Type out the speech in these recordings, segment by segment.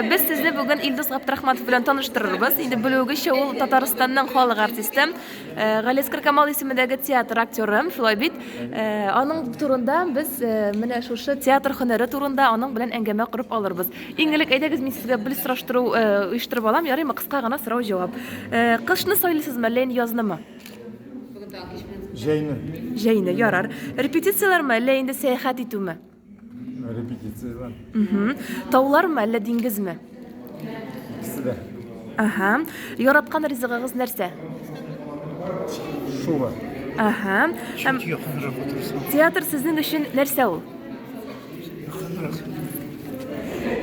Biz sizni bugun Ildiz Abdurahmatov bilan tanıştırırız. Endi bilүүгүчө ул Татарстандан халық артисти, Галескер Камал исемидеги театр актеры, шулай бит. Аның турында biz менә шушы театр һөнәре турында аның белән әңгәмә кырып алырбыз. Иң элек әйдәгез мин сезгә бил сораштыру оештырып алам, ярыймы кыска гына сорау җавап. Кышны сайлыйсызмы, әллә инде язнымы? Җәйне. Җәйне, ярар. Репетицияләрме, әллә инде сәяхәт итүме? Репетициялар. Таулармы, әллә диңгезме? İkisi de. Аха. Яраткан ризыгыгыз нәрсә? Şu var. Аха. Һәм Yakınıra oturursan. театр сезнең өчен нәрсә ул?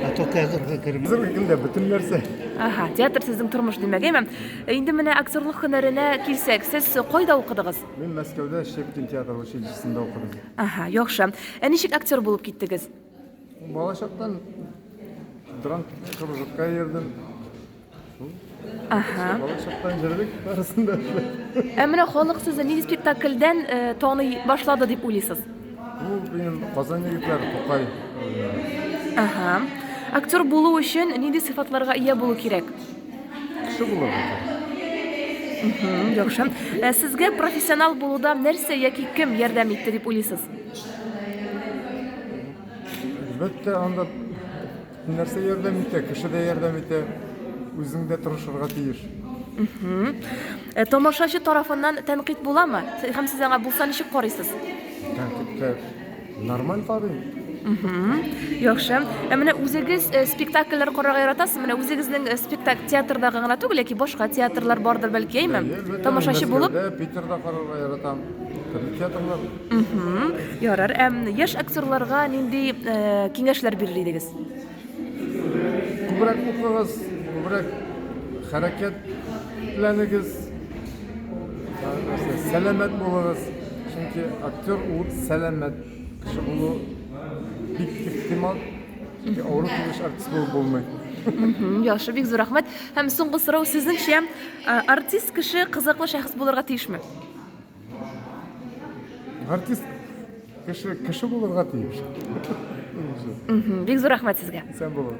Ata teatrga girip Bizim günde bütün derse. Аха, театр сезнең тормыш димәк, әйме? Инде менә актерлык һөнәренә килсәк, сез кайда укыдыгыз? Ben Мәскәүдә Шепкин театр училищесында укыдым. Аха, яхшы. Ничек актер булып киттегез? Бала чактан драм кружокка йөрдем. Аха. Бала чактан җырлык арасында. Менә халык сезне нинди спектакльдән таный башлады дип уйлыйсыз? Бу benim Казан егетләре Тукай. Аха. Актер булу өчен нинди сыйфатларга ия булу кирәк? Кеше булыр. Яхшы. Сезгә профессионал булуда нәрсә яки кем ярдәм итте дип уйлыйсыз? Әлбәттә анда нәрсә ярдәм итә, кеше дә ярдәм итә. Үзең дә тырышырга тиеш. Тамашачы тарафыннан тәнкыйть буламы? Һәм сез аңа булса ничек карыйсыз? Тәнкыйтькә нормаль карыйм. Яхшы. Менә үзегез спектакльләр карарга яратасыз? Менә үзегезнең театрдагы гына түгел, яки башка театрлар бардыр бәлки, әйме? Тамашачы булып? Питерда карарга яратам. Төрле театрлар. Ярар. Яшь актерларга нинди киңәшләр бирер идегез? Күбрәк укыгыз, күбрәк хәрәкәтләнегез. Сәламәт булыгыз. Чөнки актер ул сәламәт кеше булу бик ихтимал. Чөнки авыру килеш артист булып булмый. Яхшы, бик зур рәхмәт. Һәм соңгы сорау сезнеңчә, артист кеше кызыклы шәхес булырга тиешме? Артист кеше булырга тиеш. Бик зур рәхмәт сезгә. Сән булыр.